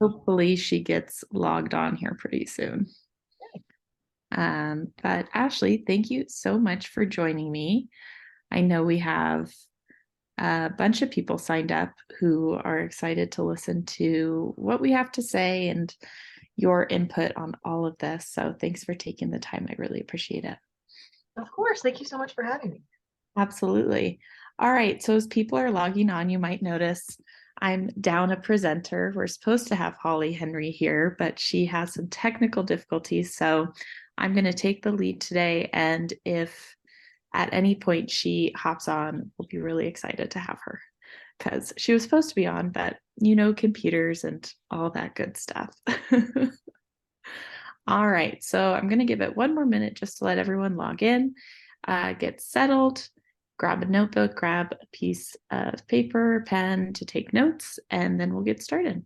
hopefully she gets logged on here pretty soon. But Ashley, thank you so much for joining me. I know we have a bunch of people signed up who are excited to listen to what we have to say and your input on all of this. So thanks for taking the time. I really appreciate it. Of course. Thank you so much for having me. Absolutely. All right. So as people are logging on, you might notice I'm down a presenter. We're supposed to have Holly Henry here, but she has some technical difficulties. So I'm going to take the lead today. And if at any point she hops on, we'll be really excited to have her because she was supposed to be on, but computers and all that good stuff. All right. So I'm going to give it one more minute just to let everyone log in, get settled, grab a notebook, grab a piece of paper, pen to take notes, and then we'll get started.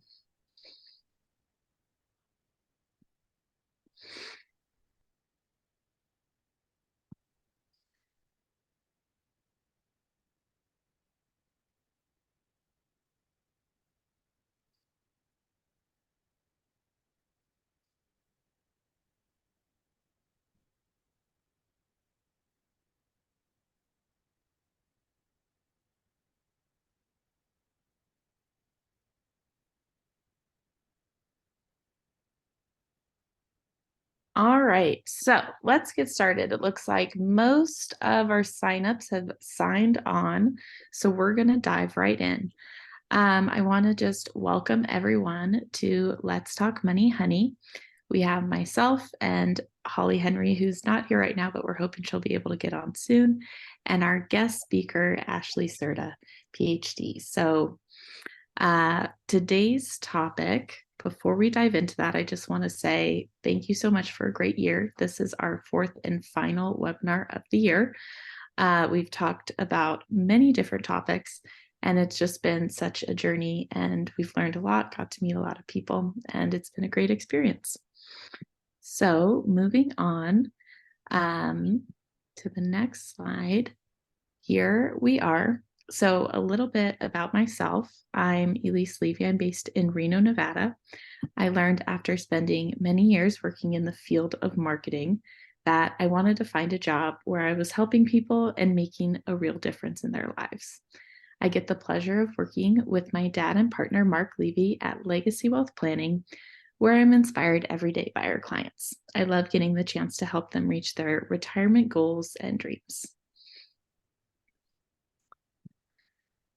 All right, so let's get started. It looks like most of our signups have signed on, so we're going to dive right in. I want to just welcome everyone to Let's Talk Money, Honey. We have myself and Holly Henry, who's not here right now, but we're hoping she'll be able to get on soon, and our guest speaker, Ashley Serta, PhD. So today's topic, before we dive into that, I just want to say thank you so much for a great year. This is our fourth and final webinar of the year. We've talked about many different topics, and it's just been such a journey, and we've learned a lot, got to meet a lot of people, and it's been a great experience. So moving on to the next slide, here we are. So a little bit about myself. I'm Elise Levy. I'm based in Reno, Nevada. I learned after spending many years working in the field of marketing that I wanted to find a job where I was helping people and making a real difference in their lives. I get the pleasure of working with my dad and partner, Mark Levy, at Legacy Wealth Planning, where I'm inspired every day by our clients. I love getting the chance to help them reach their retirement goals and dreams.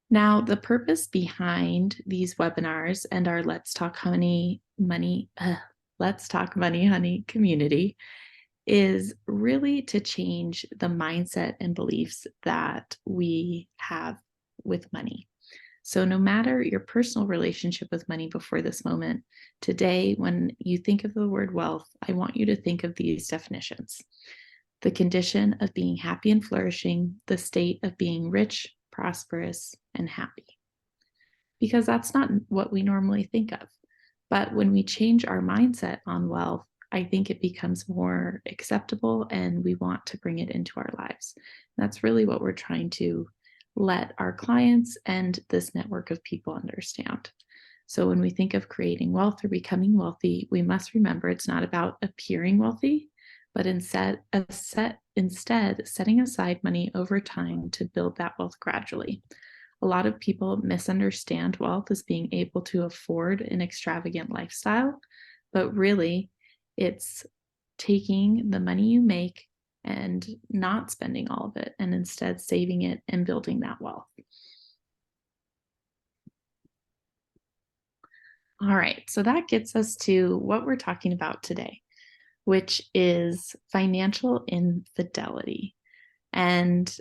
Now, the purpose behind these webinars and our Let's Talk Money, Honey community is really to change the mindset and beliefs that we have with money. So no matter your personal relationship with money before this moment, today, when you think of the word wealth, I want you to think of these definitions: the condition of being happy and flourishing, the state of being rich, prosperous, and happy. Because that's not what we normally think of. But when we change our mindset on wealth, I think it becomes more acceptable and we want to bring it into our lives. That's really what we're trying to let our clients and this network of people understand. So when we think of creating wealth or becoming wealthy, we must remember it's not about appearing wealthy, but instead setting aside money over time to build that wealth gradually. A lot of people misunderstand wealth as being able to afford an extravagant lifestyle, but really it's taking the money you make and not spending all of it, and instead saving it and building that wealth. All right, so that gets us to what we're talking about today, which is financial infidelity. And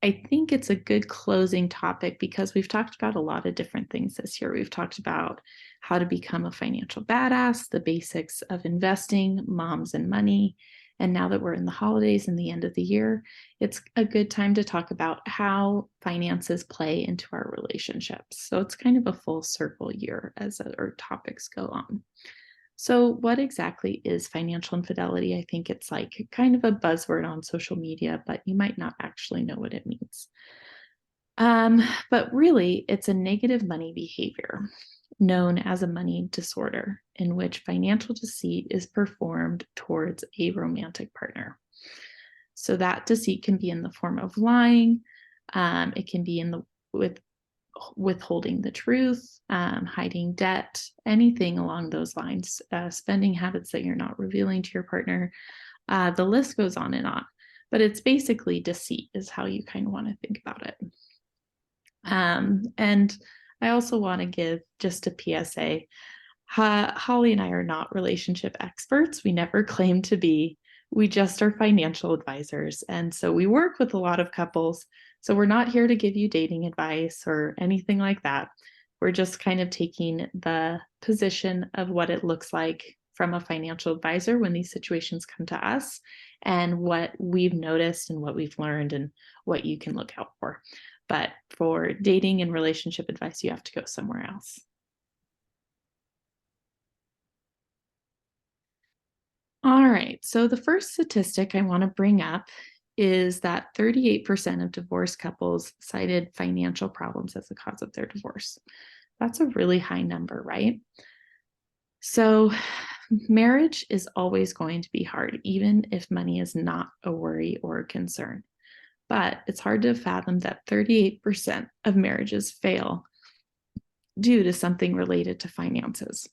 I think it's a good closing topic because we've talked about a lot of different things this year. We've talked about how to become a financial badass, the basics of investing, moms and money. And now that we're in the holidays and the end of the year, it's a good time to talk about how finances play into our relationships. So it's kind of a full circle year as our topics go on. So what exactly is financial infidelity? I think it's like kind of a buzzword on social media, but you might not actually know what it means. But really, it's a negative money behavior known as a money disorder in which financial deceit is performed towards a romantic partner. So that deceit can be in the form of lying. It can be in the with withholding the truth, hiding debt, anything along those lines, spending habits that you're not revealing to your partner. The list goes on and on, but it's basically deceit is how you kind of want to think about it. And I also want to give just a PSA. Holly and I are not relationship experts. We never claim to be. We just are financial advisors. And so we work with a lot of couples. So we're not here to give you dating advice or anything like that. We're just kind of taking the position of what it looks like from a financial advisor when these situations come to us and what we've noticed and what we've learned and what you can look out for. But for dating and relationship advice, you have to go somewhere else. All right, so the first statistic I want to bring up is that 38% of divorced couples cited financial problems as the cause of their divorce. That's a really high number, right? So marriage is always going to be hard, even if money is not a worry or a concern. But it's hard to fathom that 38% of marriages fail due to something related to finances.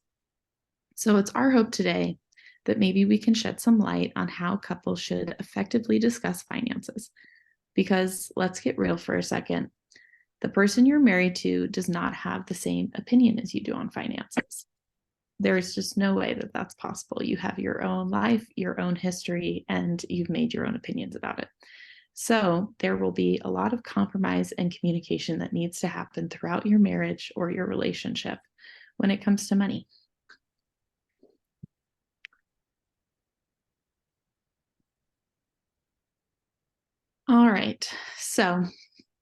So it's our hope today that maybe we can shed some light on how couples should effectively discuss finances. Because let's get real for a second. The person you're married to does not have the same opinion as you do on finances. There's just no way that that's possible. You have your own life, your own history, and you've made your own opinions about it. So there will be a lot of compromise and communication that needs to happen throughout your marriage or your relationship when it comes to money. All right. So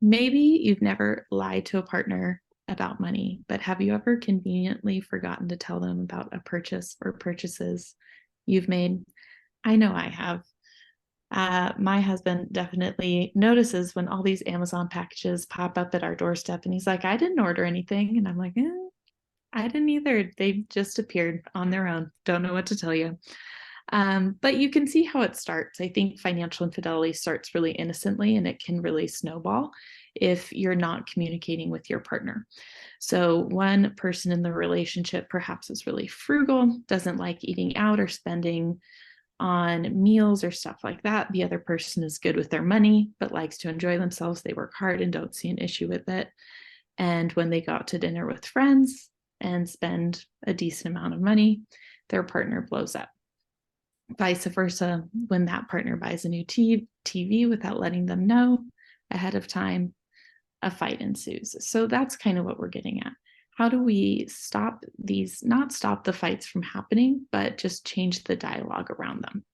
maybe you've never lied to a partner about money, but have you ever conveniently forgotten to tell them about a purchase or purchases you've made? I know I have. My husband definitely notices when all these Amazon packages pop up at our doorstep, and he's like, I didn't order anything. And I'm like, I didn't either. They just appeared on their own. Don't know what to tell you. But you can see how it starts. I think financial infidelity starts really innocently and it can really snowball if you're not communicating with your partner. So, one person in the relationship perhaps is really frugal, doesn't like eating out or spending on meals or stuff like that. The other person is good with their money, but likes to enjoy themselves. They work hard and don't see an issue with it. And when they go out to dinner with friends and spend a decent amount of money, their partner blows up. Vice versa, when that partner buys a new TV without letting them know ahead of time, a fight ensues. So that's kind of what we're getting at. How do we stop these, not stop the fights from happening, but just change the dialogue around them?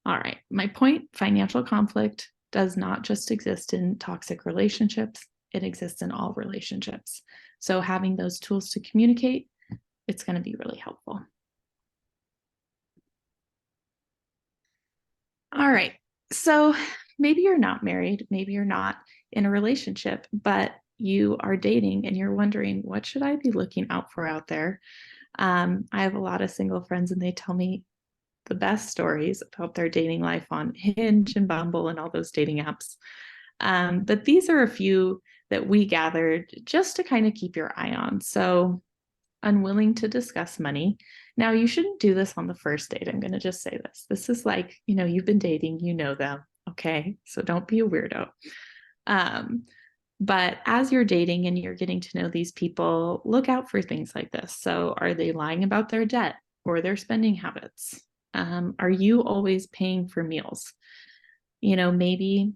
All right, my point, financial conflict does not just exist in toxic relationships, it exists in all relationships. So having those tools to communicate, it's going to be really helpful. All right. So maybe you're not married, maybe you're not in a relationship, but you are dating and you're wondering, what should I be looking out for out there? I have a lot of single friends and they tell me the best stories about their dating life on Hinge and Bumble and all those dating apps. But these are a few that we gathered just to kind of keep your eye on. So, unwilling to discuss money. Now, you shouldn't do this on the first date. I'm going to just say this. This is like, you've been dating, you know them. Okay. So don't be a weirdo. But as you're dating and you're getting to know these people, look out for things like this. So, are they lying about their debt or their spending habits? Are you always paying for meals? Maybe,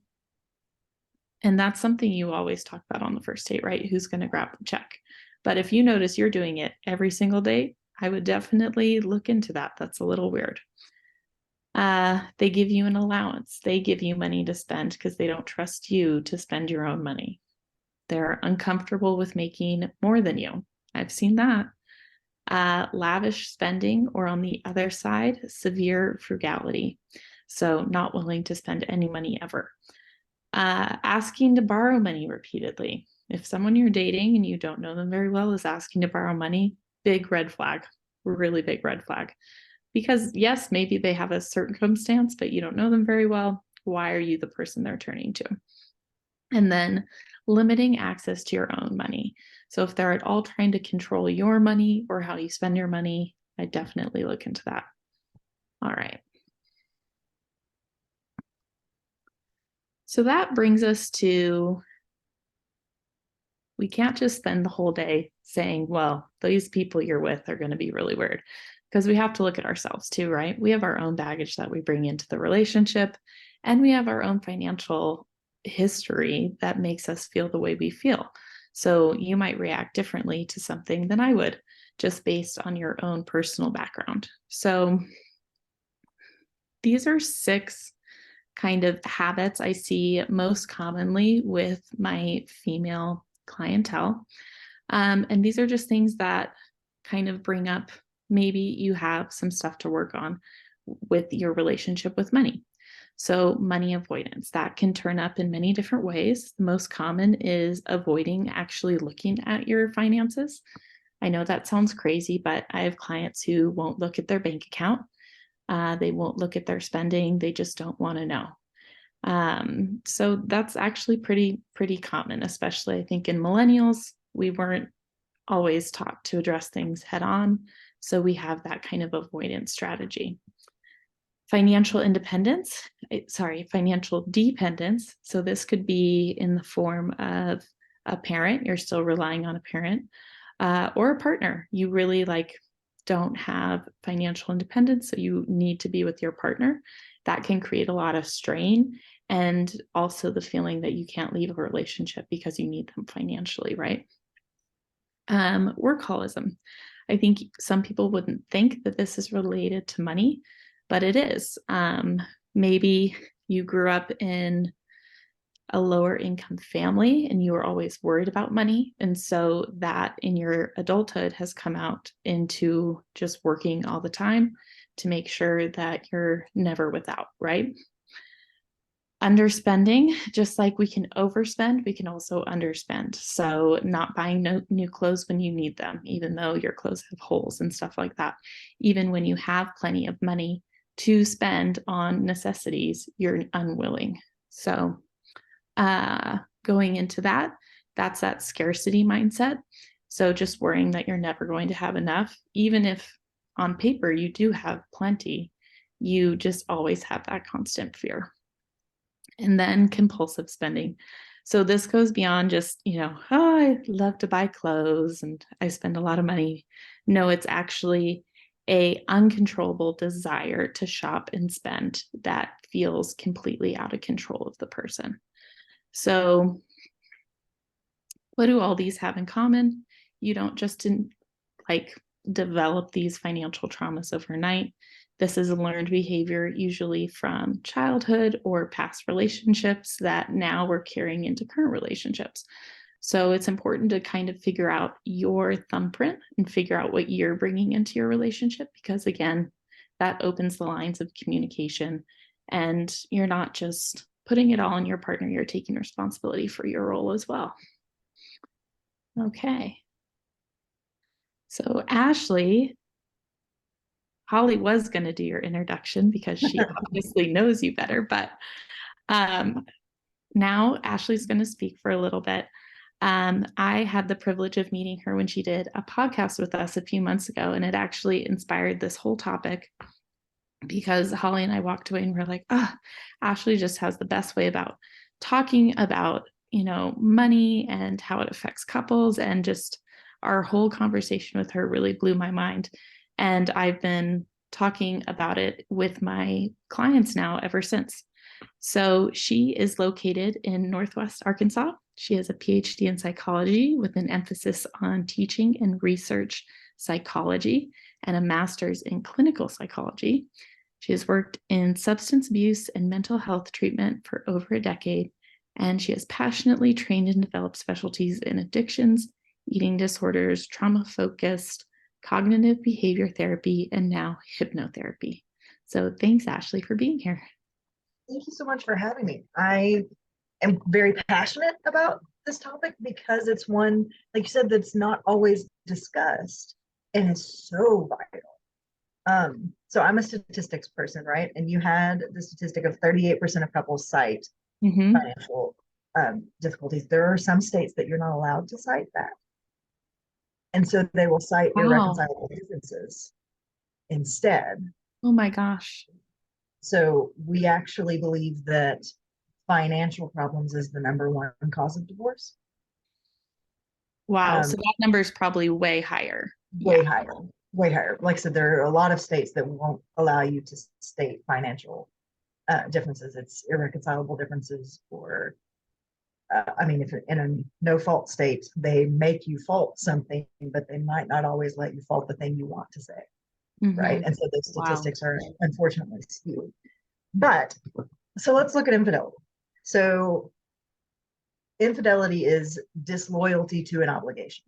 and that's something you always talk about on the first date, right? Who's going to grab the check? But if you notice you're doing it every single day, I would definitely look into that. That's a little weird. They give you an allowance. They give you money to spend because they don't trust you to spend your own money. They're uncomfortable with making more than you. I've seen that. Lavish spending, or on the other side, severe frugality. So not willing to spend any money ever. Asking to borrow money repeatedly. If someone you're dating and you don't know them very well is asking to borrow money, big red flag, really big red flag. Because yes, maybe they have a circumstance, but you don't know them very well. Why are you the person they're turning to? And then limiting access to your own money. So if they're at all trying to control your money or how you spend your money, I definitely look into that. All right. So that brings us to, we can't just spend the whole day saying, well, these people you're with are going to be really weird, because we have to look at ourselves too, right? We have our own baggage that we bring into the relationship, and we have our own financial history that makes us feel the way we feel. So you might react differently to something than I would, just based on your own personal background. So these are 6 kind of habits I see most commonly with my female clientele. And these are just things that kind of bring up, maybe you have some stuff to work on with your relationship with money. So money avoidance, that can turn up in many different ways. The most common is avoiding actually looking at your finances. I know that sounds crazy, but I have clients who won't look at their bank account. They won't look at their spending. They just don't want to know. So that's actually pretty common, especially I think in millennials. We weren't always taught to address things head on. So we have that kind of avoidance strategy. Financial financial dependence. So this could be in the form of a parent, you're still relying on a parent, or a partner. You really don't have financial independence, so you need to be with your partner. That can create a lot of strain, and also the feeling that you can't leave a relationship because you need them financially, right? Workaholism. I think some people wouldn't think that this is related to money, but it is. Maybe you grew up in a lower income family and you were always worried about money. And so that in your adulthood has come out into just working all the time to make sure that you're never without, right? Underspending, just like we can overspend, we can also underspend. So not buying new clothes when you need them, even though your clothes have holes and stuff like that. Even when you have plenty of money to spend on necessities, you're unwilling. So going into that, that's that scarcity mindset. So just worrying that you're never going to have enough, even if on paper you do have plenty, you just always have that constant fear. And then compulsive spending. So this goes beyond just, oh, I love to buy clothes and I spend a lot of money. No, it's actually a uncontrollable desire to shop and spend that feels completely out of control of the person. So what do all these have in common? You don't just develop these financial traumas overnight. This is a learned behavior, usually from childhood or past relationships that now we're carrying into current relationships. So it's important to kind of figure out your thumbprint and figure out what you're bringing into your relationship, because again, that opens the lines of communication, and you're not just putting it all on your partner, you're taking responsibility for your role as well. Okay. So Ashley, Holly was going to do your introduction because she obviously knows you better, but now Ashley's going to speak for a little bit. I had the privilege of meeting her when she did a podcast with us a few months ago, and it actually inspired this whole topic, because Holly and I walked away and we're like, oh, Ashley just has the best way about talking about, money and how it affects couples. And just our whole conversation with her really blew my mind. And I've been talking about it with my clients now ever since. So she is located in Northwest Arkansas. She has a PhD in psychology with an emphasis on teaching and research psychology and a master's in clinical psychology. She has worked in substance abuse and mental health treatment for over a decade, and she has passionately trained and developed specialties in addictions, eating disorders, trauma-focused, cognitive behavior therapy, and now hypnotherapy. So thanks, Ashley, for being here. Thank you so much for having me. I am very passionate about this topic because it's one, like you said, that's not always discussed and is so vital. So I'm a statistics person, right? And you had the statistic of 38% of couples cite Mm-hmm. financial difficulties. There are some states that you're not allowed to cite that. And so they will cite Wow. irreconcilable differences instead. Oh my gosh. So we actually believe that financial problems is the number one cause of divorce. Wow. So Um, that number is probably way higher. way Yeah. higher, way higher. Like I said, there are a lot of states that won't allow you to state financial differences. It's irreconcilable differences, or I mean, if you're in a no fault state, they make you fault something, but they might not always let you fault the thing you want to say, right? Mm-hmm. And so the Wow. statistics are unfortunately skewed. But so let's look at infidelity. So infidelity is disloyalty to an obligation,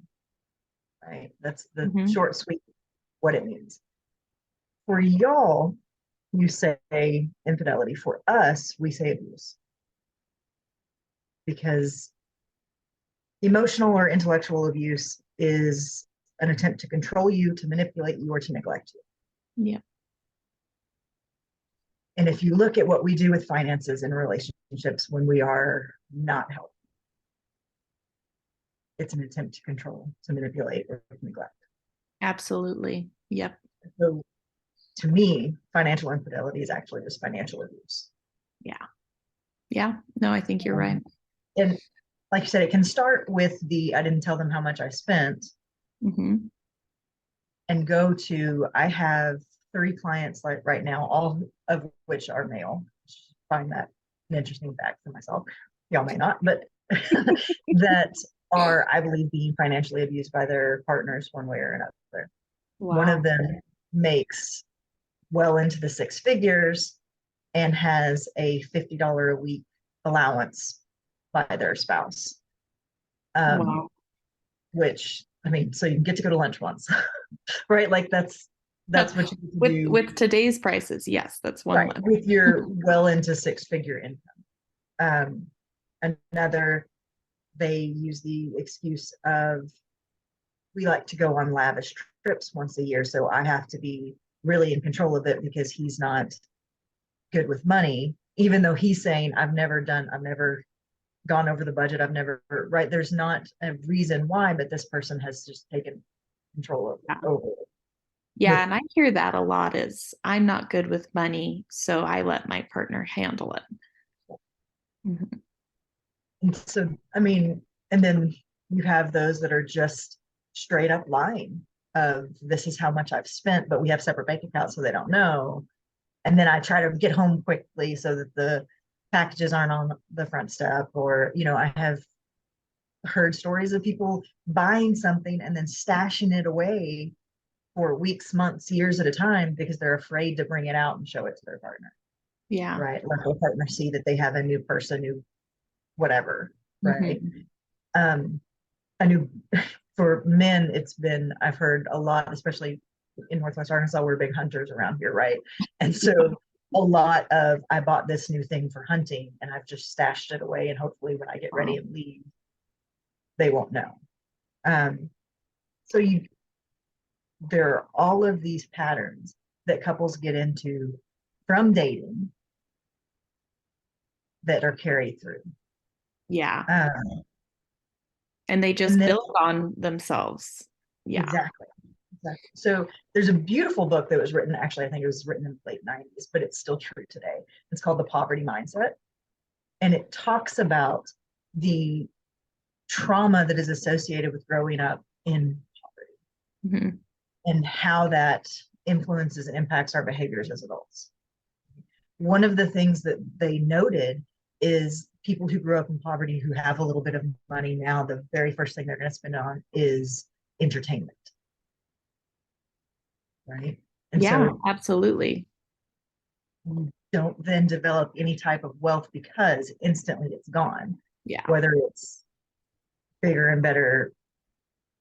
right? That's the Mm-hmm. short, sweet, what it means. For y'all, you say infidelity. For us, we say abuse, because emotional or intellectual abuse is an attempt to control you, to manipulate you, or to neglect you. Yeah. And if you look at what we do with finances and relationships when we are not healthy, it's an attempt to control, to manipulate, or to neglect. Absolutely. Yep. So to me, financial infidelity is actually just financial abuse. Yeah. Yeah. No, I think you're right. And like you said, it can start with the I didn't tell them how much I spent, Mm-hmm. and go to I have 3 clients like right now, all of which are male. I find that an interesting fact for myself. Y'all may not, but that are, I believe, being financially abused by their partners one way or another. One of Wow. them makes well into the 6 figures and has a $50 a week allowance by their spouse. Wow. Which, I mean, so you get to go to lunch once, right? Like that's what you get to do, With today's prices, yes, that's one right? lunch. With your well into 6 figure income. Another, they use the excuse of, we like to go on lavish trips once a year, so I have to be really in control of it because he's not good with money, even though he's saying, I've never gone over the budget. I've never, right? There's not a reason why, but this person has just taken control Yeah. over it. Yeah, With, and I hear that a lot is I'm not good with money, so I let my partner handle it. Mhm. and so, I mean, and then you have those that are just straight up lying of, this is how much I've spent, but we have separate bank accounts, so they don't know. And then I try to get home quickly so that the packages aren't on the front step. Or, I have heard stories of people buying something and then stashing it away for weeks, months, years at a time because they're afraid to bring it out and show it to their partner, Yeah. right? Let their partner see that they have a new person, new whatever, right? Mhm. Um, a new For men, it's been, I've heard a lot, especially in Northwest Arkansas, we're big hunters around here, right? And so a lot of, I bought this new thing for hunting and I've just stashed it away, and hopefully when I get ready Wow. and leave, they won't know. Um, so there are all of these patterns that couples get into from dating that are carried through. Yeah. Um, And they and just then build on themselves. Yeah. exactly, exactly. So there's a beautiful book that was written, actually, I think it was written in the late 90s, but it's still true today. It's called The Poverty Mindset. And it talks about the trauma that is associated with growing up in poverty Mhm. and how that influences and impacts our behaviors as adults. One of the things that they noted is people who grew up in poverty who have a little bit of money now, the very first thing they're going to spend on is entertainment, right? And Yeah, so absolutely. you don't then develop any type of wealth because instantly it's gone, Yeah. whether it's bigger and better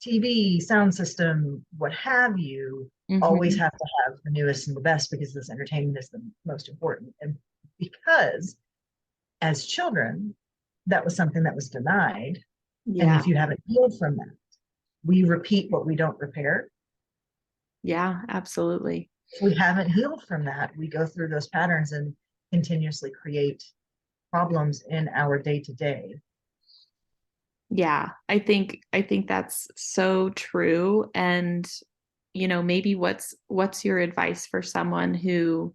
TV, sound system, what have you. Always Hmm. have to have the newest and the best because this entertainment is the most important. And because as children, that was something that was denied. And Yeah. if you haven't healed from that, we repeat what we don't repair. Yeah, absolutely. If we haven't healed from that, we go through those patterns and continuously create problems in our day to day. Yeah, I think that's so true. And maybe what's your advice for someone who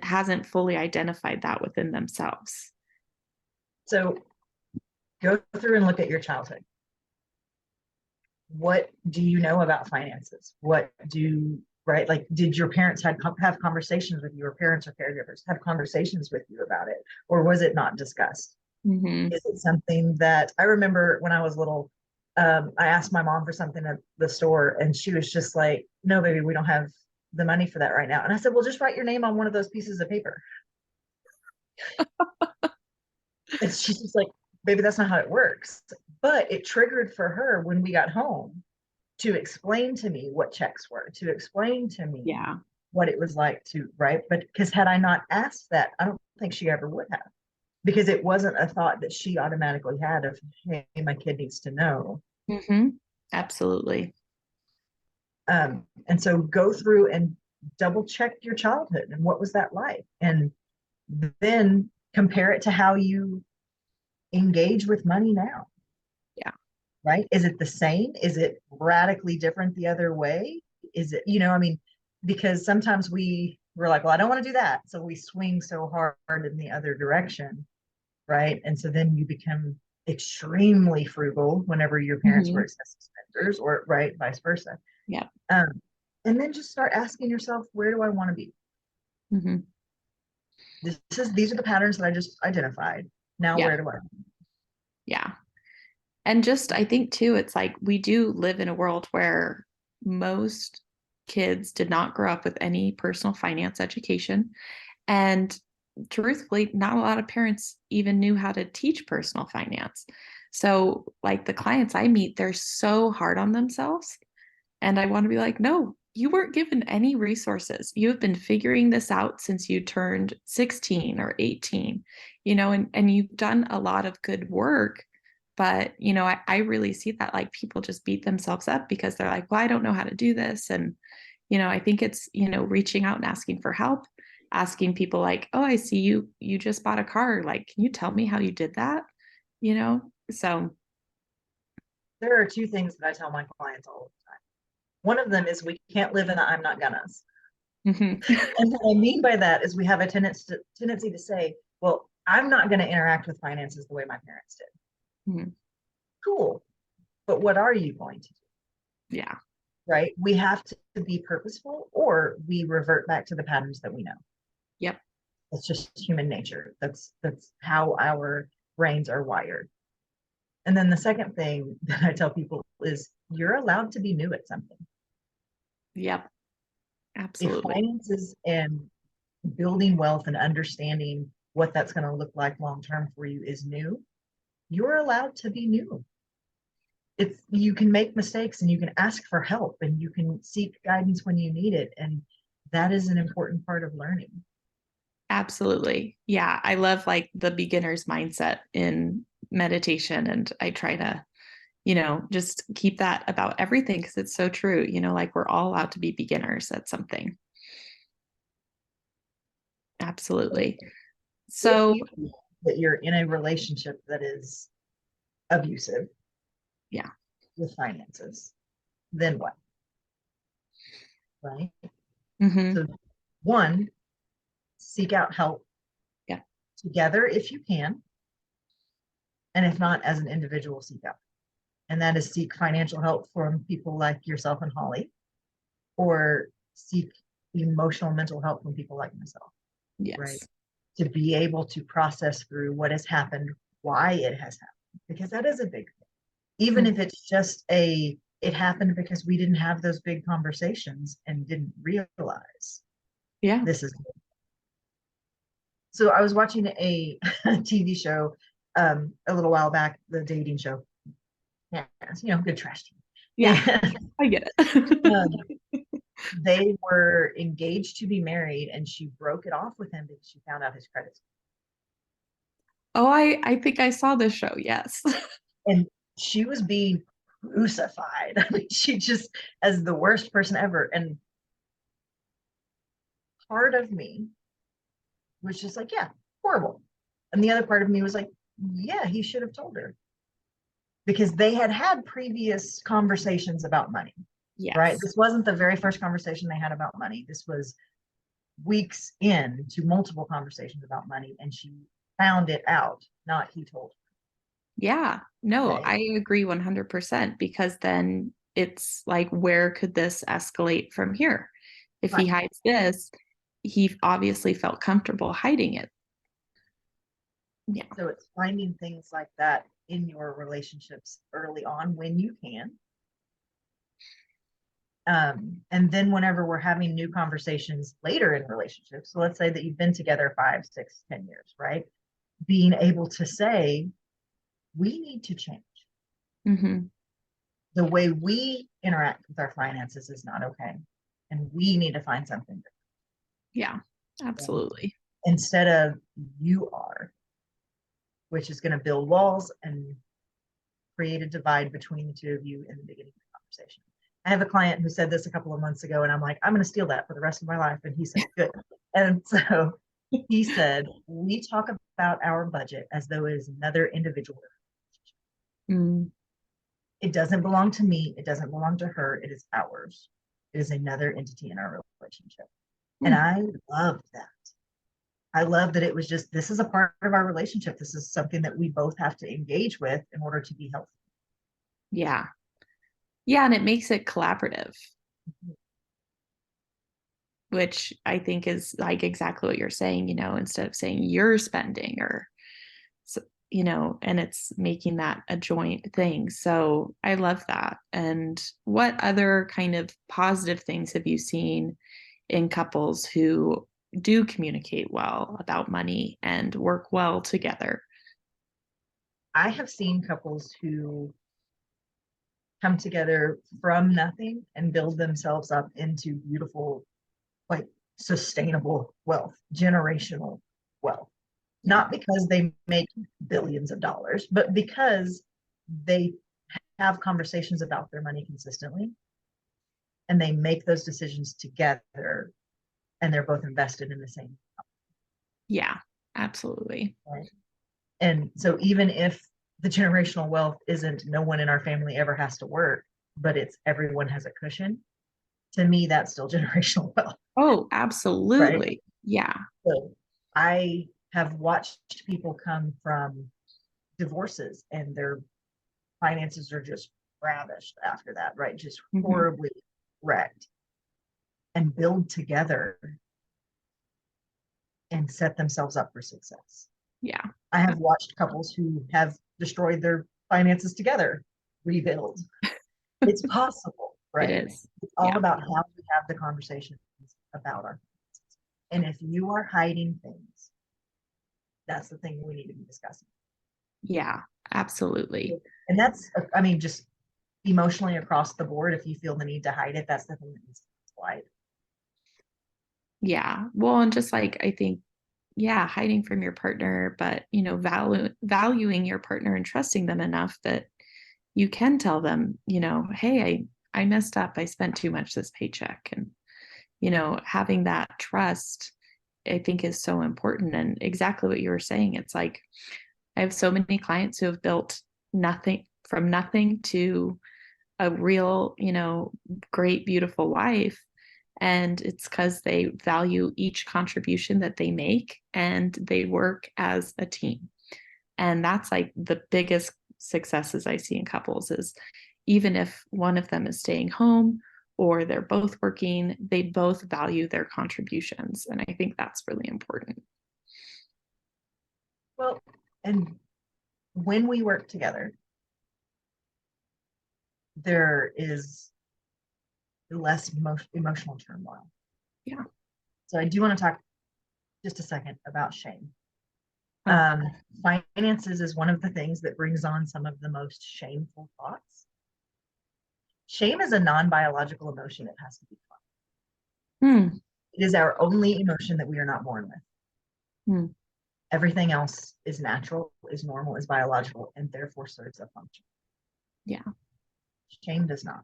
hasn't fully identified that within themselves? So go through and look at your childhood. What do you know about finances? Right? Like, did your parents have conversations with you, or parents or caregivers have conversations with you about it? Or was it not discussed? Mm-hmm. Is it something that I remember when I was little? I asked my mom for something at the store, and she was just like, "No, baby, we don't have the money for that right now." And I said, "Well, just write your name on one of those pieces of paper." And she's just like, "Baby, that's not how it works." But it triggered for her when we got home to explain to me what checks were, to explain to me Yeah. what it was like to, right? But because had I not asked that, I don't think she ever would have, because it wasn't a thought that she automatically had of, hey, my kid needs to know. Mm-hmm. Absolutely. And so go through and double check your childhood and what was that like? And then compare it to how you engage with money now, Yeah. right? Is it the same? Is it radically different the other way? Is it, I mean, because sometimes we're like, well, I don't want to do that. So we swing so hard in the other direction, right? And so then you become extremely frugal whenever your parents were Mm-hmm. excessive spenders, or right, vice versa. Yeah. Um, and then just start asking yourself, where do I want to be? Mm-hmm. These are the patterns that I just identified. Now Yeah. where do I? Yeah. And just, I think too, it's like we do live in a world where most kids did not grow up with any personal finance education. And truthfully, not a lot of parents even knew how to teach personal finance. So, like the clients I meet, they're so hard on themselves. And I want to be like, no, you weren't given any resources. You have been figuring this out since you turned 16 or 18, and you've done a lot of good work. But, I really see that like people just beat themselves up because they're like, well, I don't know how to do this. And, I think it's, reaching out and asking for help, asking people like, oh, I see you just bought a car. Like, can you tell me how you did that? So, There are two things that I tell my clients all the time. One of them is we can't live in the I'm not gonna's. mhm. And what I mean by that is we have a tendency to say, well, I'm not going to interact with finances the way my parents did. Mhm. Cool. But what are you going to do? Yeah. Right? We have to be purposeful, or we revert back to the patterns that we know. Yep. That's just human nature. That's how our brains are wired. And then the second thing that I tell people is you're allowed to be new at something. Yep. If Absolutely. finances and building wealth and understanding what that's going to look like long term for you is new, you're allowed to be new. It's, you can make mistakes and you can ask for help and you can seek guidance when you need it. And that is an important part of learning. Absolutely. Yeah. I love like the beginner's mindset in meditation. And I try to, just keep that about everything because it's so true. Like we're all allowed to be beginners at something. Absolutely. If So, you feel that you're in a relationship that is abusive yeah. with finances, then what? Right? Hmm. So, one, seek out help Yeah. together if you can. And if not, as an individual, seek out. And that is seek financial help from people like yourself and Holly, or seek emotional mental help from people like myself, right? Yes. To be able to process through what has happened, why it has happened, because that is a big thing. Even Mhm. if it's just it happened because we didn't have those big conversations and didn't realize Yeah. this is. So I was watching a TV show a little while back, the dating show. Yeah, good trash Yeah. TV. And I get it. they were engaged to be married, and she broke it off with him because she found out his credit score. Oh, I think I saw this show. Yes. And she was being crucified. I mean, she just as the worst person ever. And part of me was just like, yeah, horrible. And the other part of me was like, yeah, he should have told her because they had had previous conversations about money, right? Yes. This wasn't the very first conversation they had about money. This was weeks into multiple conversations about money, and she found it out, not he told Yeah. No, her. Right? I agree 100% because then it's like, where could this escalate from here? If he Right. hides this, he obviously felt comfortable hiding it. Yeah. So it's finding things like that in your relationships early on when you can. And then whenever we're having new conversations later in relationships, so let's say that you've been together 5, 6, 10 years, right? Being able to say, we need to change. Hmm. The way we interact with our finances is not okay. And we need to find something Yeah, different. absolutely. Instead of you are, which is going to build walls and create a divide between the two of you in the beginning of the conversation. I have a client who said this a couple of months ago, and I'm like, I'm going to steal that for the rest of my life. And he said, good. And so he said, we talk about our budget as though it is another individual. Mm, It doesn't belong to me. It doesn't belong to her. It is ours. It is another entity in our relationship. And mm, I loved that. I love that it was just, this is a part of our relationship. This is something that we both have to engage with in order to be healthy. yeah. Yeah, and it makes it collaborative, which I think is like exactly what you're saying, instead of saying you're spending or, and it's making that a joint thing. So I love that. And what other kind of positive things have you seen in couples who do communicate well about money and work well together? I have seen couples who come together from nothing and build themselves up into beautiful, like sustainable wealth, generational wealth. Yeah. Not because they make billions of dollars, but because they have conversations about their money consistently and they make those decisions together and they're both invested in the same. Yeah, absolutely. Right? And so even if the generational wealth isn't no one in our family ever has to work, but it's everyone has a cushion, to me, that's still generational wealth, Oh, right? absolutely. Yeah. So I have watched people come from divorces and their finances are just ravished after that, right? Just Hmm. horribly wrecked and build together and set themselves up for success. Yeah. I have watched couples who have destroyed their finances together rebuild. It's possible, It right? is. It's all Yeah. about how we have the conversations about our finances. And if you are hiding things, that's the thing we need to be discussing. Yeah, absolutely. And that's, I mean, just emotionally across the board, if you feel the need to hide it, that's the thing that needs to be slide. Yeah. Well, and just like I think, yeah, hiding from your partner, but valuing your partner and trusting them enough that you can tell them, hey, I messed up. I spent too much this paycheck. And, having that trust, I think is so important. And exactly what you were saying. It's like I have so many clients who have built nothing from nothing to a real, great, beautiful life. And it's because they value each contribution that they make and they work as a team. And that's like the biggest successes I see in couples is even if one of them is staying home or they're both working, they both value their contributions. And I think that's really important. Well, and when we work together, there is less emotional turmoil. Yeah. So I do want to talk just a second about shame. Oh, Finances is one of the things that brings on some of the most shameful thoughts. Shame is a non-biological emotion. It has to be fun. hmm. It is our only emotion that we are not born with. Hmm. Everything else is natural, is normal, is biological, and therefore serves a function. Yeah. Shame does not.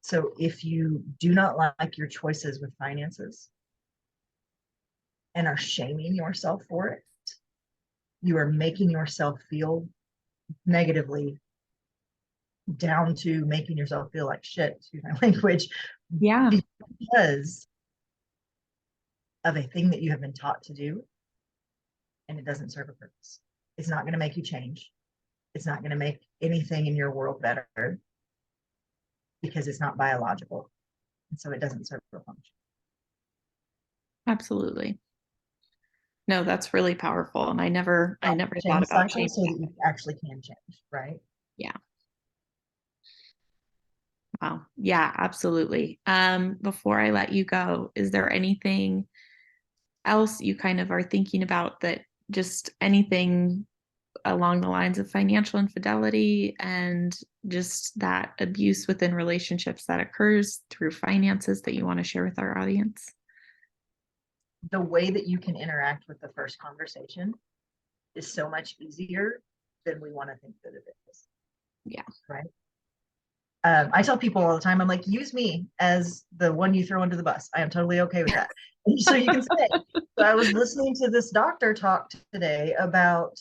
So if you do not like your choices with finances and are shaming yourself for it, you are making yourself feel negatively, down to making yourself feel like shit, excuse my language, Yeah. because of a thing that you have been taught to do, and it doesn't serve a purpose. It's not going to make you change. It's not going to make anything in your world better because it's not biological. And so it doesn't serve a function. Absolutely. No, that's really powerful. And I never thought Change about cycle shame. so that you actually can change, right? Yeah. Wow. Yeah, absolutely. Before I let you go, is there anything else you kind of are thinking about, that just anything along the lines of financial infidelity and just that abuse within relationships that occurs through finances that you want to share with our audience? The way that you can interact with the first conversation is so much easier than we want to think that it is. Yeah. Right. I tell people all the time, I'm like, use me as the one you throw under the bus. I am totally okay with that. And so you can say, so I was listening to this doctor talk today about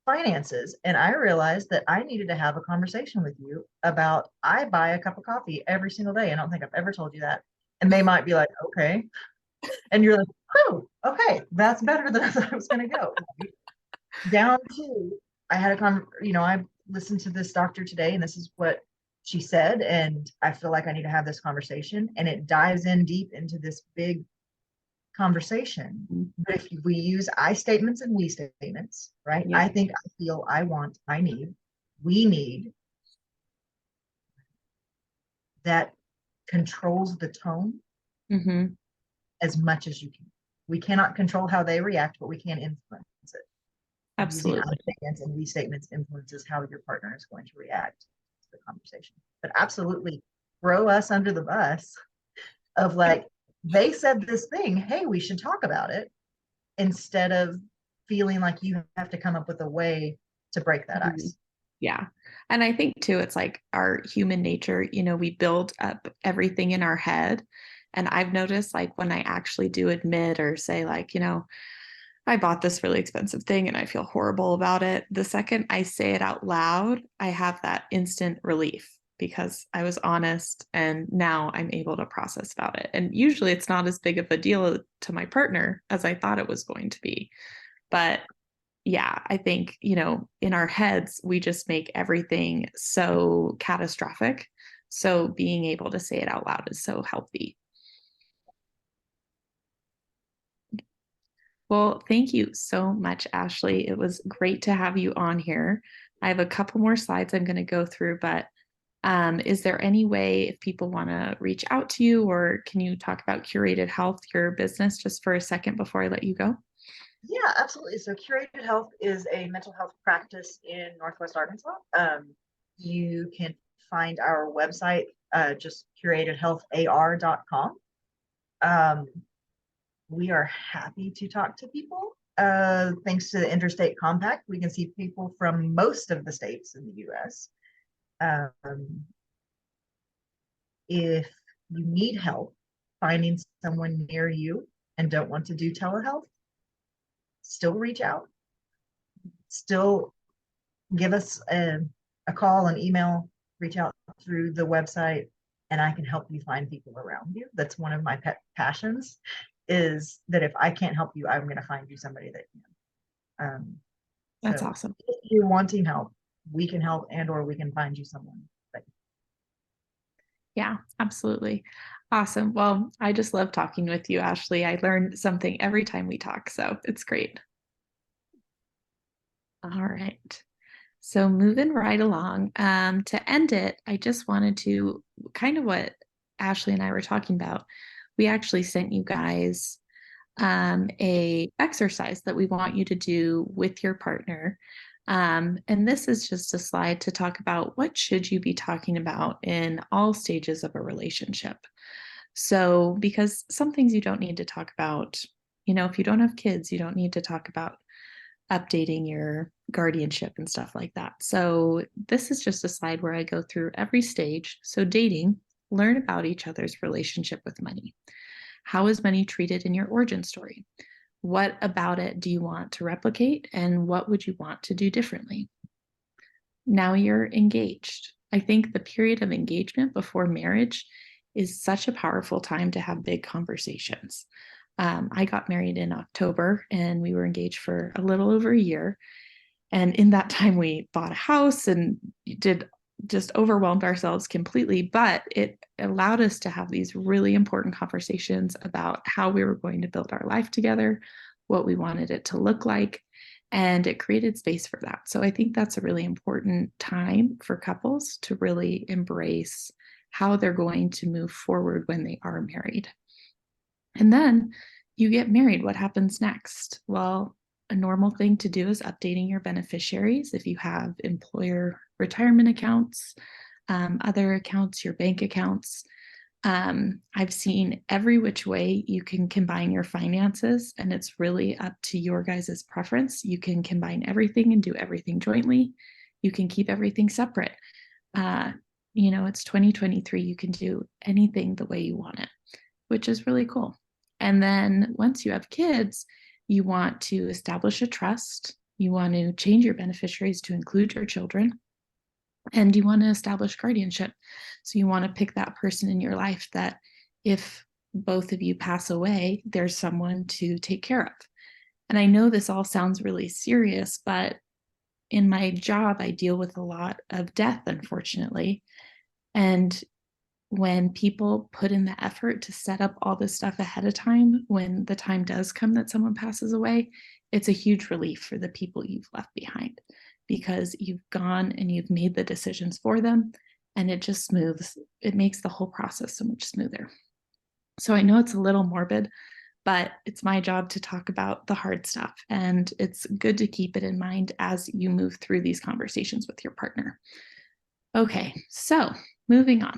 finances, and I realized that I needed to have a conversation with you about, I buy a cup of coffee every single day. I don't think I've ever told you that. And they might be like, okay. And you're like, oh, okay, that's better than I thought I was going to go. Right? Down to, I had I listened to this doctor today, and this is what she said, and I feel like I need to have this conversation, and it dives in deep into this big conversation. But if we use I statements and we statements, right? Yeah. I think, I feel, I want, I need, we need, that controls the tone Mm-hmm. as much as you can. We cannot control how they react, but we can influence it. Using I Absolutely. statements and we statements influences how your partner is going to react to the conversation. But absolutely throw us under the bus of like, they said this thing, hey, we should talk about it, instead of feeling like you have to come up with a way to break that ice. Yeah. And I think too, it's like our human nature, we build up everything in our head. And I've noticed, like, when I actually do admit or say, like, I bought this really expensive thing and I feel horrible about it, the second I say it out loud, I have that instant relief because I was honest and now I'm able to process about it. And usually it's not as big of a deal to my partner as I thought it was going to be. But yeah, I think, in our heads, we just make everything so catastrophic. So being able to say it out loud is so healthy. Well, thank you so much, Ashley. It was great to have you on here. I have a couple more slides I'm going to go through, but is there any way, if people want to reach out to you, or can you talk about Curated Health, your business, just for a second before I let you go? Yeah, absolutely. So Curated Health is a mental health practice in Northwest Arkansas. You can find our website, just curatedhealthar.com. We are happy to talk to people. Thanks to the Interstate Compact, we can see people from most of the states in the U.S. If you need help finding someone near you and don't want to do telehealth, still reach out. Still give us a call, an email, reach out through the website, and I can help you find people around you. That's one of my pet passions, is that if I can't help you, I'm going to find you somebody that can. That's So awesome. if you're wanting help, we can help, and or we can find you someone. Yeah, absolutely. Awesome. Well, I just love talking with you, Ashley. I learn something every time we talk, so it's great. All right. So moving right along, to end it, I just wanted to kind of what Ashley and I were talking about. We actually sent you guys a exercise that we want you to do with your partner. And this is just a slide to talk about what should you be talking about in all stages of a relationship. So, because some things you don't need to talk about, If you don't have kids, you don't need to talk about updating your guardianship and stuff like that. So this is just a slide where I go through every stage. So dating, learn about each other's relationship with money. How is money treated in your origin story? What about it do you want to replicate, and what would you want to do differently? Now you're engaged. I think the period of engagement before marriage is such a powerful time to have big conversations. I got married in October and we were engaged for a little over a year. And in that time, we bought a house and did just overwhelmed ourselves completely. But it allowed us to have these really important conversations about how we were going to build our life together, what we wanted it to look like. And it created space for that. So I think that's a really important time for couples to really embrace how they're going to move forward when they are married. And then you get married. What happens next? Well, a normal thing to do is updating your beneficiaries. If you have employer retirement accounts, other accounts, your bank accounts. I've seen every which way you can combine your finances, and it's really up to your guys' preference. You can combine everything and do everything jointly. You can keep everything separate. It's 2023. You can do anything the way you want it, which is really cool. And then once you have kids, you want to establish a trust. You want to change your beneficiaries to include your children. And you want to establish guardianship. So you want to pick that person in your life that if both of you pass away, there's someone to take care of. And I know this all sounds really serious, but in my job, I deal with a lot of death, unfortunately. And when people put in the effort to set up all this stuff ahead of time, when the time does come that someone passes away, it's a huge relief for the people you've left behind, because you've gone and you've made the decisions for them, and it just it makes the whole process so much smoother. So I know it's a little morbid, but it's my job to talk about the hard stuff, and it's good to keep it in mind as you move through these conversations with your partner. Okay, so moving on.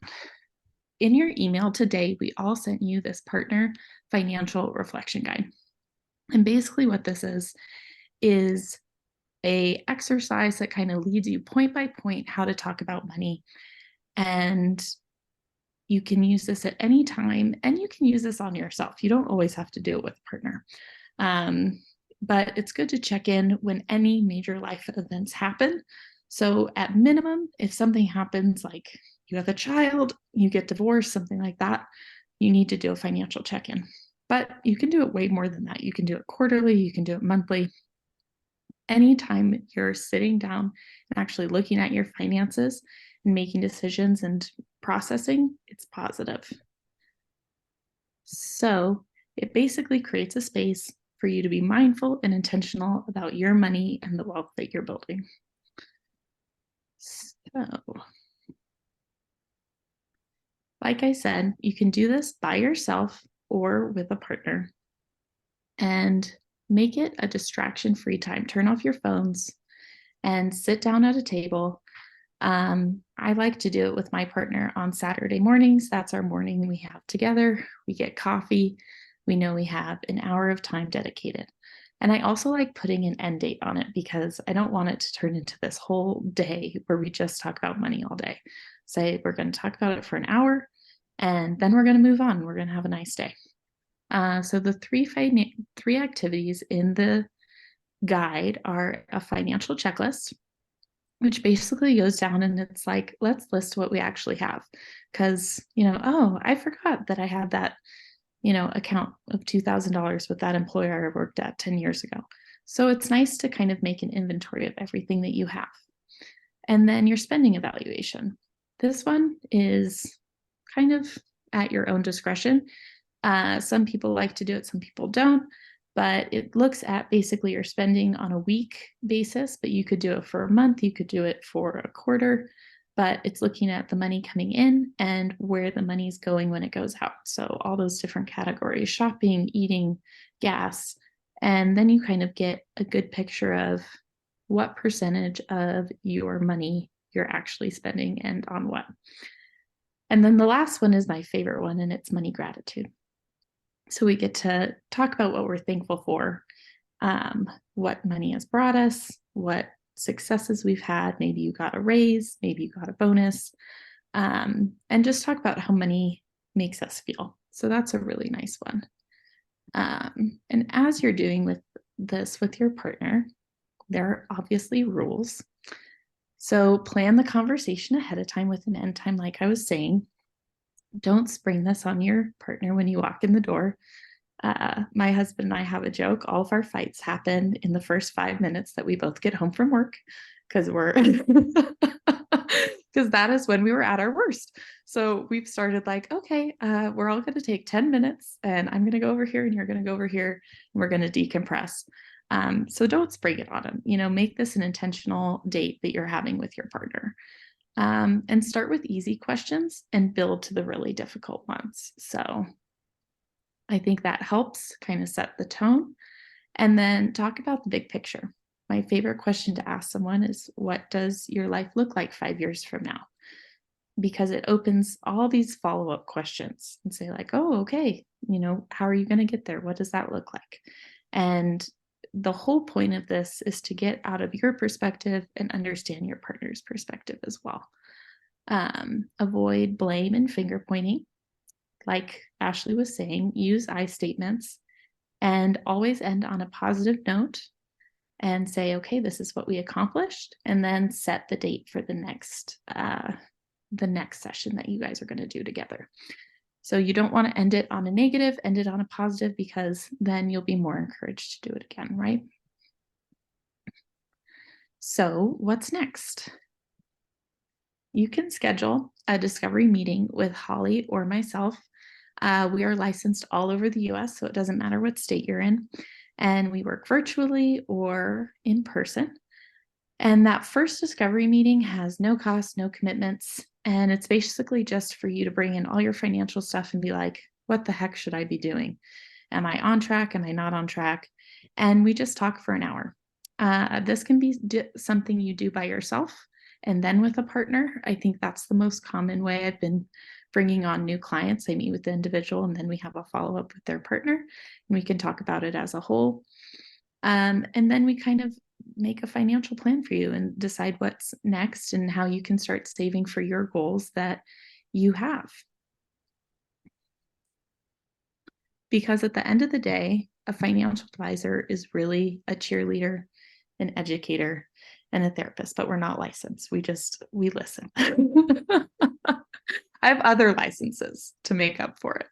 In your email today, we all sent you this partner financial reflection guide. And basically what this is a exercise that kind of leads you point by point how to talk about money. And you can use this at any time, and you can use this on yourself. You don't always have to do it with a partner. But it's good to check in when any major life events happen. So at minimum, if something happens, like you have a child, you get divorced, something like that, you need to do a financial check-in. But you can do it way more than that. You can do it quarterly, you can do it monthly. Anytime you're sitting down and actually looking at your finances and making decisions and processing, it's positive. So it basically creates a space for you to be mindful and intentional about your money and the wealth that you're building. So, like I said, you can do this by yourself or with a partner, and make it a distraction-free time. Turn off your phones and sit down at a table. I like to do it with my partner on Saturday mornings. That's our morning we have together. We get coffee. We know we have an hour of time dedicated. And I also like putting an end date on it, because I don't want it to turn into this whole day where we just talk about money all day. Say we're going to talk about it for an hour, and then we're going to move on. We're going to have a nice day. So the three activities in the guide are a financial checklist, which basically goes down and it's like, let's list what we actually have. Because, I forgot that I had that, account of $2,000 with that employer I worked at 10 years ago. So it's nice to kind of make an inventory of everything that you have. And then your spending evaluation. This one is kind of at your own discretion. Some people like to do it, some people don't, but it looks at basically your spending on a week basis, but you could do it for a month, you could do it for a quarter, but it's looking at the money coming in and where the money's going when it goes out. So all those different categories: shopping, eating, gas, and then you kind of get a good picture of what percentage of your money you're actually spending and on what. And then the last one is my favorite one, and it's money gratitude. So we get to talk about what we're thankful for, what money has brought us, what successes we've had. Maybe you got a raise, maybe you got a bonus, and just talk about how money makes us feel. So that's a really nice one. And as you're doing with this with your partner, there are obviously rules. So plan the conversation ahead of time with an end time, like I was saying. Don't spring this on your partner when you walk in the door. My husband and I have a joke. All of our fights happen in the first 5 minutes that we both get home from work, because because that is when we were at our worst. So we've started like, okay, we're all going to take 10 minutes and I'm going to go over here and you're going to go over here and we're going to decompress. So don't spring it on them. Make this an intentional date that you're having with your partner. And start with easy questions and build to the really difficult ones. So I think that helps kind of set the tone. And then talk about the big picture. My favorite question to ask someone is, what does your life look like 5 years from now? Because it opens all these follow-up questions and say like, oh, okay, how are you going to get there? What does that look like? And the whole point of this is to get out of your perspective and understand your partner's perspective as well. Avoid blame and finger pointing. Like Ashley was saying, use I statements and always end on a positive note and say, okay, this is what we accomplished, and then set the date for the next session that you guys are going to do together. So you don't want to end it on a negative, end it on a positive, because then you'll be more encouraged to do it again, right? So what's next? You can schedule a discovery meeting with Holly or myself. We are licensed all over the US, so it doesn't matter what state you're in. And we work virtually or in person. And that first discovery meeting has no cost, no commitments. And it's basically just for you to bring in all your financial stuff and be like, what the heck should I be doing? Am I on track? Am I not on track? And we just talk for an hour. This can be something you do by yourself and then with a partner. I think that's the most common way I've been bringing on new clients. I meet with the individual and then we have a follow-up with their partner and we can talk about it as a whole. And then we kind of make a financial plan for you and decide what's next and how you can start saving for your goals that you have. Because at the end of the day, a financial advisor is really a cheerleader, an educator, and a therapist, but we're not licensed. We listen. I have other licenses to make up for it.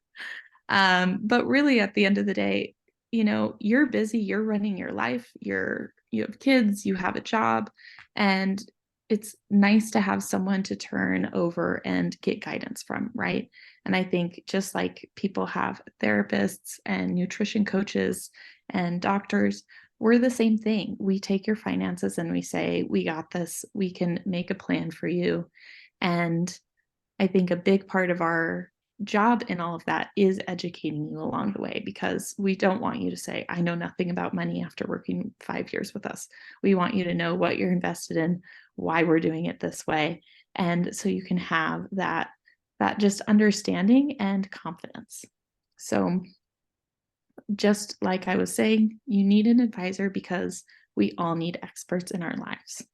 But really at the end of the day, you're busy, you're running your life, you have kids, you have a job, and it's nice to have someone to turn over and get guidance from, right? And I think just like people have therapists and nutrition coaches and doctors, we're the same thing. We take your finances and we say, we got this, we can make a plan for you. And I think a big part of our job in all of that is educating you along the way, because we don't want you to say, I know nothing about money after working 5 years with us. We want you to know what you're invested in, why we're doing it this way. And so you can have that just understanding and confidence. So just like I was saying, you need an advisor because we all need experts in our lives.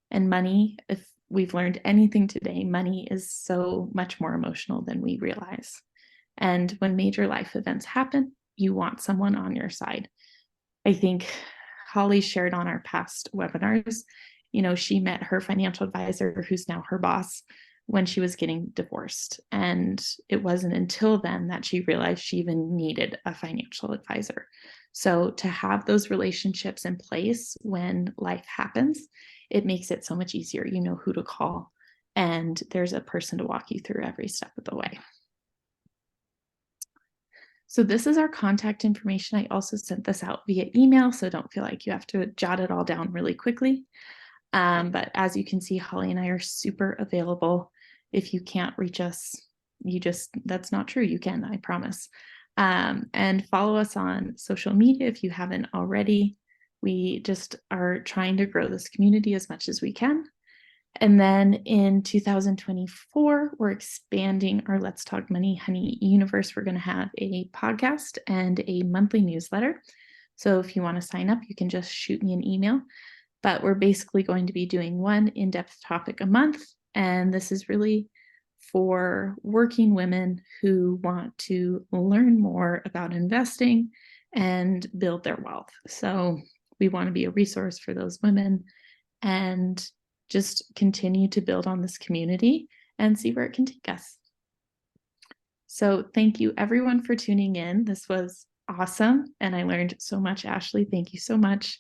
And money, if we've learned anything today, money is so much more emotional than we realize. And when major life events happen, you want someone on your side. I think Holly shared on our past webinars, she met her financial advisor, who's now her boss, when she was getting divorced. And it wasn't until then that she realized she even needed a financial advisor. So to have those relationships in place when life happens, it makes it so much easier. You know who to call, and there's a person to walk you through every step of the way. So this is our contact information. I also sent this out via email, so don't feel like you have to jot it all down really quickly. But as you can see, Holly and I are super available. If you can't reach us, that's not true. You can, I promise. And follow us on social media if you haven't already. We just are trying to grow this community as much as we can. And then in 2024, we're expanding our Let's Talk Money Honey universe. We're going to have a podcast and a monthly newsletter. So if you want to sign up, you can just shoot me an email. But we're basically going to be doing one in-depth topic a month. And this is really for working women who want to learn more about investing and build their wealth. So we want to be a resource for those women and just continue to build on this community and see where it can take us. So thank you everyone for tuning in. This was awesome. And I learned so much, Ashley. Thank you so much.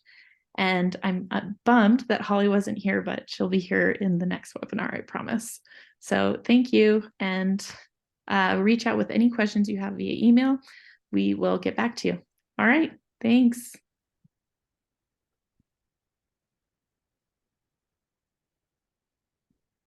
And I'm bummed that Holly wasn't here, but she'll be here in the next webinar, I promise. So thank you, and reach out with any questions you have via email. We will get back to you. All right, thanks.